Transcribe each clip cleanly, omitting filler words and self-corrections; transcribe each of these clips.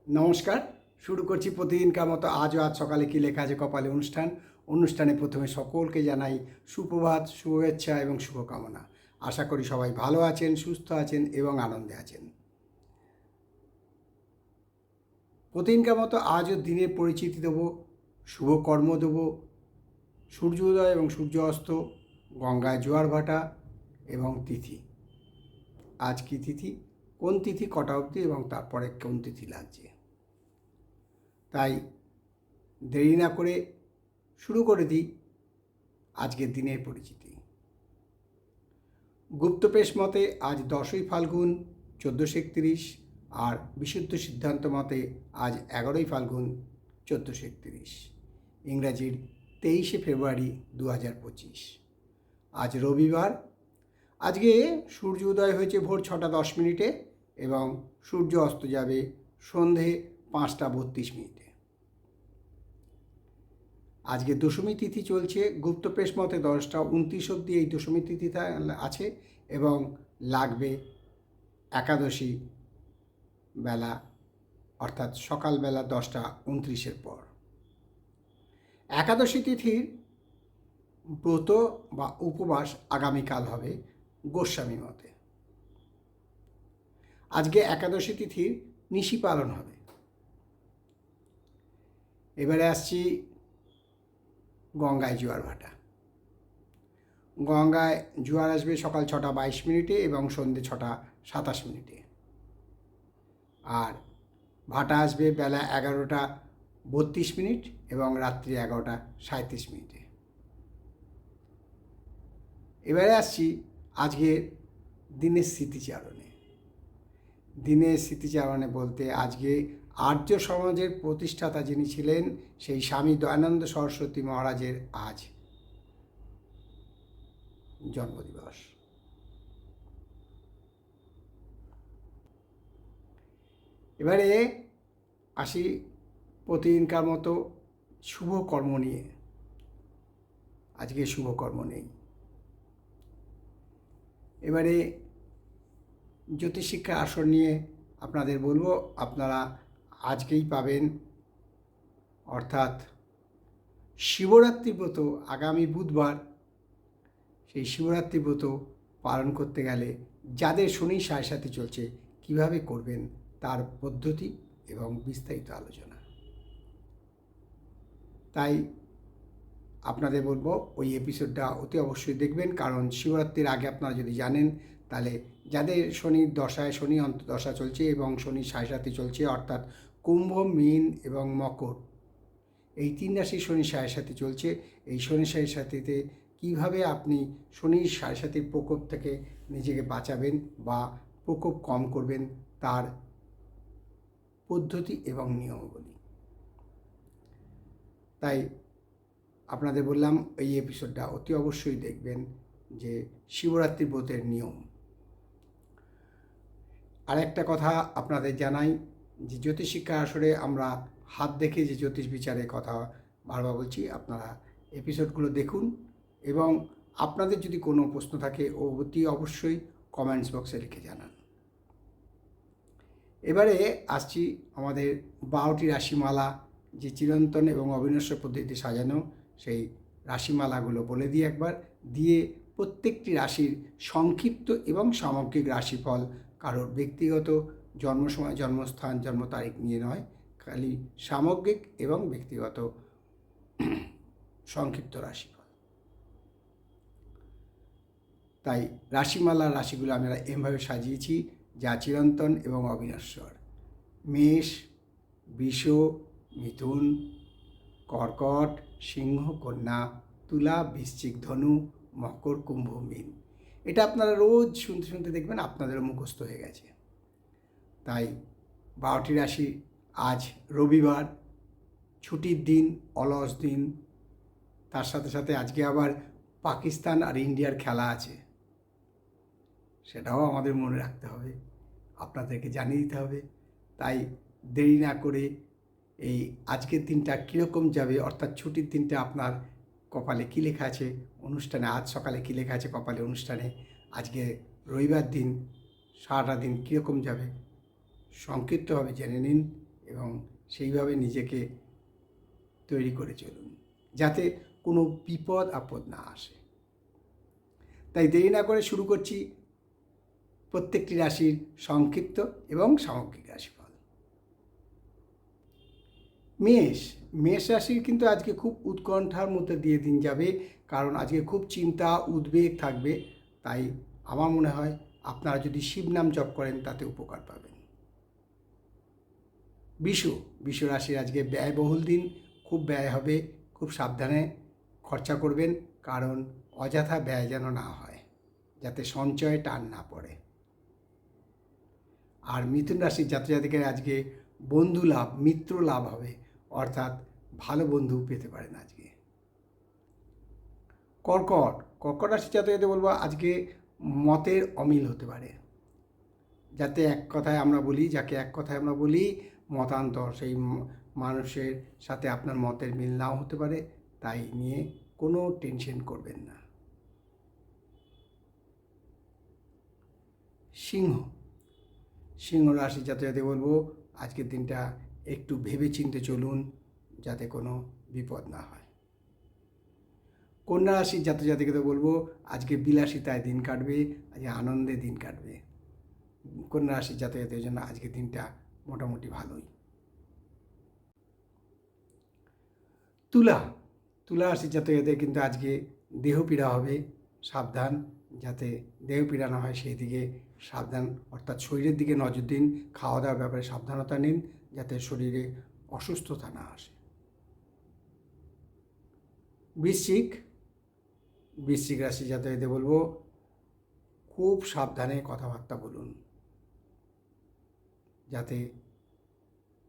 নমস্কার। শুরু করছি প্রতিদিনকার মতো আজ সকালে কী লেখা আছে কপালে অনুষ্ঠানে প্রথমে সকলকে জানাই সুপ্রভাত, শুভেচ্ছা এবং শুভকামনা। আশা করি সবাই ভালো আছেন, সুস্থ আছেন এবং আনন্দে আছেন। প্রতিদিনকার মতো আজও দিনের পরিচিতি দেবো, শুভকর্ম দেবো, সূর্যোদয় এবং সূর্য অস্ত, গঙ্গায় জোয়ার ভাটা এবং তিথি। আজ কী তিথি, কোন তিথি কটা অবধি এবং তারপরে কোন তিথি লাগছে। তাই দেরি না করে শুরু করে দিই আজকের দিনের পরিচিতি। গুপ্তপেশ মতে আজ 10ই ফাল্গুন 1431, আর বিশুদ্ধ সিদ্ধান্ত মতে আজ 11ই ফাল্গুন 1431, ইংরাজির 23শে ফেব্রুয়ারি 2025। আজ রবিবার। আজকে সূর্য উদয় হয়েছে ভোর 6টা 10 মিনিটে এবং সূর্য অস্ত যাবে সন্ধে 5টা 32 মিনিটে। আজকে দশমী তিথি চলছে, গুপ্তপ্রেস মতে 10টা 29 অবধি এই দশমী তিথিটা আছে এবং লাগবে একাদশী বেলা, অর্থাৎ সকালবেলা 10টা 29-এর পর। একাদশী তিথির ব্রত বা উপবাস আগামীকাল হবে গোস্বামী মতে। আজকে একাদশী তিথির নিশি পালন হবে। এবারে আসছি গঙ্গায় জোয়ার ভাটা। গঙ্গায় জোয়ার আসবে সকাল 6টা 22 মিনিটে এবং সন্ধ্যে 6টা 27 মিনিটে, আর ভাটা আসবে বেলা 11টা 32 মিনিট এবং রাত্রি 11টা 37 মিনিটে। এবারে আসছি আজকের দিনের স্মৃতিচারণে। দিনের স্মৃতিচারণে বলতে আজকে আর্য সমাজের প্রতিষ্ঠাতা যিনি ছিলেন সেই স্বামী দয়ানন্দ সরস্বতী মহারাজের আজ জন্মদিবস। এবারে আসি প্রতিদিনকার মতো শুভকর্ম নিয়ে। আজকে শুভকর্ম নেই। এবারে জ্যোতিষশিক্ষা আসর নিয়ে আপনাদের বলবো, আপনারা আজকেই পাবেন, অর্থাৎ শিবরাত্রি ব্রত আগামী বুধবার। সেই শিবরাত্রি ব্রত পালন করতে গেলে যাদের শনি সাড়ে চলছে কিভাবে করবেন তার পদ্ধতি এবং বিস্তারিত আলোচনা। তাই আপনাদের বলবো ওই এপিসোডটা অতি অবশ্যই দেখবেন, কারণ শিবরাত্রির আগে আপনারা যদি জানেন তাহলে যাদের শনির দশায়, শনি অন্তর্দশা চলছে এবং শনি সাড়ে চলছে, অর্থাৎ কুম্ভ, মীন এবং মকর, এই 3 রাশির শনি সাড়ে চলছে। এই শনি সাড়ে কীভাবে আপনি শনির সাড়ে প্রকোপ থেকে নিজেকে বাঁচাবেন বা প্রকোপ কম করবেন তার পদ্ধতি এবং নিয়মাবলী। তাই আপনাদের বললাম এই এপিসোডটা অতি অবশ্যই দেখবেন, যে শিবরাত্রি ব্রতের নিয়ম। আর একটা কথা আপনাদের জানাই, যে জ্যোতিষশিক্ষা আসরে আমরা হাত দেখে যে জ্যোতিষ বিচারের কথা বারবার বলছি, আপনারা এপিসোডগুলো দেখুন এবং আপনাদের যদি কোনো প্রশ্ন থাকে অতি অবশ্যই কমেন্টস বক্সে লিখে জানান। এবারে আসছি আমাদের 12টি রাশিমালা, যে চিরন্তন এবং অবিনশ্বর পদ্ধতিতে সাজানো সেই রাশিমালাগুলো বলে দিই একবার, দিয়ে প্রত্যেকটি রাশির সংক্ষিপ্ত এবং সামগ্রিক রাশিফল, কারোর ব্যক্তিগত জন্মসময়, জন্মস্থান, জন্ম তারিখ নিয়ে নয়, খালি সামগ্রিক এবং ব্যক্তিগত সংক্ষিপ্ত রাশিফল। তাই রাশিমালার রাশিগুলো আমরা এমভাবে সাজিয়েছি, যা চিরন্তন এবং অবিনশ্বর: মেষ, বৃষ, মিথুন, কর্কট, সিংহ, কন্যা, তুলা, বৃশ্চিক, ধনু, মকর, কুম্ভ, মীন। এটা আপনারা রোজ শুনতে শুনতে দেখবেন আপনাদেরও মুখস্থ হয়ে গেছে। তাই 12টি রাশি, আজ রবিবার, ছুটির দিন, অলস দিন। তার সাথে সাথে আজকে আবার পাকিস্তান আর ইন্ডিয়ার খেলা আছে, সেটাও আমাদের মনে রাখতে হবে, আপনাদেরকে জানিয়ে দিতে হবে। তাই দেরি না করে এই আজকের দিনটা কীরকম যাবে, অর্থাৎ ছুটির দিনটা আপনার কপালে কী লেখা আছে অনুষ্ঠানে, আজ সকালে কী লেখা আছে কপালে অনুষ্ঠানে, আজকে রবিবার দিন সারাটা দিন কীরকম যাবে সংক্ষিপ্তভাবে জেনে নিন এবং সেইভাবে নিজেকে তৈরি করে চলুন, যাতে কোনো বিপদ আপদ না আসে। তাই দেরি না করে শুরু করছি প্রত্যেকটি রাশির সংক্ষিপ্ত এবং সামগ্রিক রাশিফল। মেষ রাশির কিন্তু আজকে খুব উৎকণ্ঠার মধ্যে দিয়ে দিন যাবে, কারণ আজকে খুব চিন্তা উদ্বেগ থাকবে। তাই আমার মনে হয় আপনারা যদি শিব নাম জপ করেন তাতে উপকার পাবেন। বৃষ রাশির আজকে ব্যয়বহুল দিন, খুব ব্যয় হবে, খুব সাবধানে খরচা করবেন, কারণ অযথা ব্যয় যেন না হয়, যাতে সঞ্চয়ে টান না পড়ে। আর মিথুন রাশির জাতজাতিকের আজকে বন্ধু লাভ, মিত্র লাভ হবে, অর্থাৎ ভালো বন্ধু পেতে পারেন আজকে। কর্কট রাশির জাতজাতিকে বলবো আজকে মতের অমিল হতে পারে, যাকে এক কথায় আমরা বলি মতান্তর, সেই মানুষের সাথে আপনার মতের মিল নাও হতে পারে, তাই নিয়ে কোনো টেনশন করবেন না। সিংহ রাশির জাতজাতিকে বলবো আজকের দিনটা একটু ভেবে চিন্তে চলুন, যাতে কোনো বিপদ না হয়। কন্যা রাশির জাতজাতিকে বলবো আজকে বিলাসিতায় দিন কাটবে, আজকে আনন্দে দিন কাটবে। কন্যা রাশির জাতকের জন্য আজকের দিনটা মোটামুটি ভালোই। তুলা রাশির জাতকের কিন্তু আজকে দেহপীড়া হবে, সাবধান, যাতে দেহপীড়া না হয় সেই দিকে সাবধান, অর্থাৎ শরীরের দিকে নজর দিন, খাওয়া দাওয়ার ব্যাপারে সাবধানতা নিন, যাতে শরীরে অসুস্থতা না আসে। বৃশ্চিক রাশির জাতকদের বলবো খুব সাবধানে কথাবার্তা বলুন, যাতে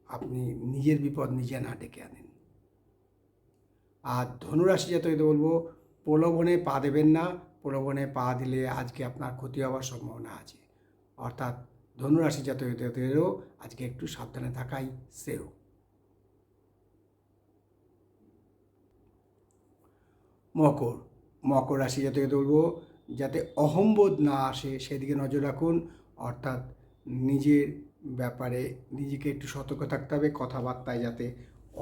আপনি নিজের বিপদ নিজে না ডেকে আনেন। আর ধনুরাশি জাতকদের বলবো প্রলোভনে পা দেবেন না, প্রলোভনে পা দিলে আজকে আপনার ক্ষতি হওয়ার সম্ভাবনা আছে, অর্থাৎ ধনুরাশি জাতকদেরও আজকে একটু সাবধানে থাকাই শ্রেয়। মকর রাশি জাতকদের বলবো যাতে অহংবোধ না আসে সেদিকে নজর রাখুন, অর্থাৎ নিজের ব্যাপারে নিজেকে একটু সতর্ক থাকতে হবে, কথাবার্তায় যাতে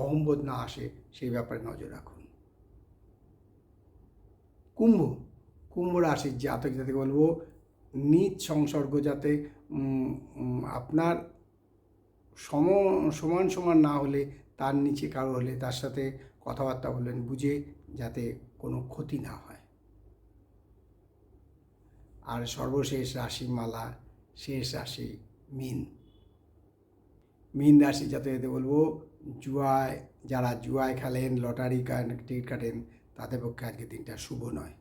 অহংবোধ না আসে সেই ব্যাপারে নজর রাখুন। কুম্ভ রাশির জাতকদের বলবো নিজ সংসর্গ যাতে আপনার সমান না হলে, তার নিচে কারো হলে তার সাথে কথাবার্তা বলবেন বুঝে, যাতে কোনো ক্ষতি না হয়। আর সর্বশেষ রাশিমালা শেষ রাশি মীন রাশি জাতকদের বলবো যারা জুয়ায় খেলেন, লটারি টিকিট কাটেন, তাদের পক্ষে আজকে দিনটা শুভ নয়।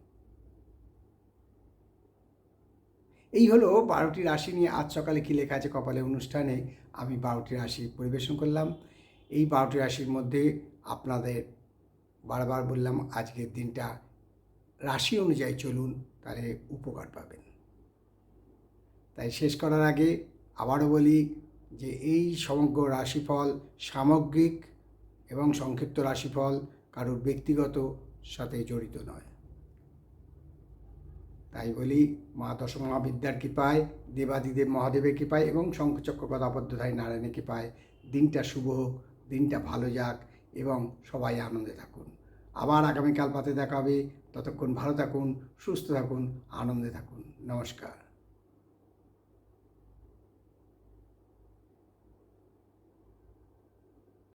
এই হলো 12টি রাশি নিয়ে আজ সকালে কী লেখা আছে কপালে অনুষ্ঠানে আমি 12টি রাশি পরিবেশন করলাম। এই 12টি রাশির মধ্যে আপনাদের বারবার বললাম আজকের দিনটা রাশি অনুযায়ী চলুন, তাহলে উপকার পাবেন। তাই শেষ করার আগে আবারও বলি যে এই সমগ্র রাশিফল সামগ্রিক এবং সংক্ষিপ্ত রাশিফল কারোর ব্যক্তিগত সাথে জড়িত নয়। তাই বলি মা দশমা বিদ্যার কৃপায়, দেবাদিদেব মহাদেবের কৃপায় এবং শঙ্খচক্র গদাপদ্মধারী নারায়ণের কৃপায় দিনটা শুভ হোক, দিনটা ভালো যাক এবং সবাই আনন্দে থাকুন। আবার আগামীকাল পাতে দেখা হবে, ততক্ষণ ভালো থাকুন, সুস্থ থাকুন, আনন্দে থাকুন। নমস্কার।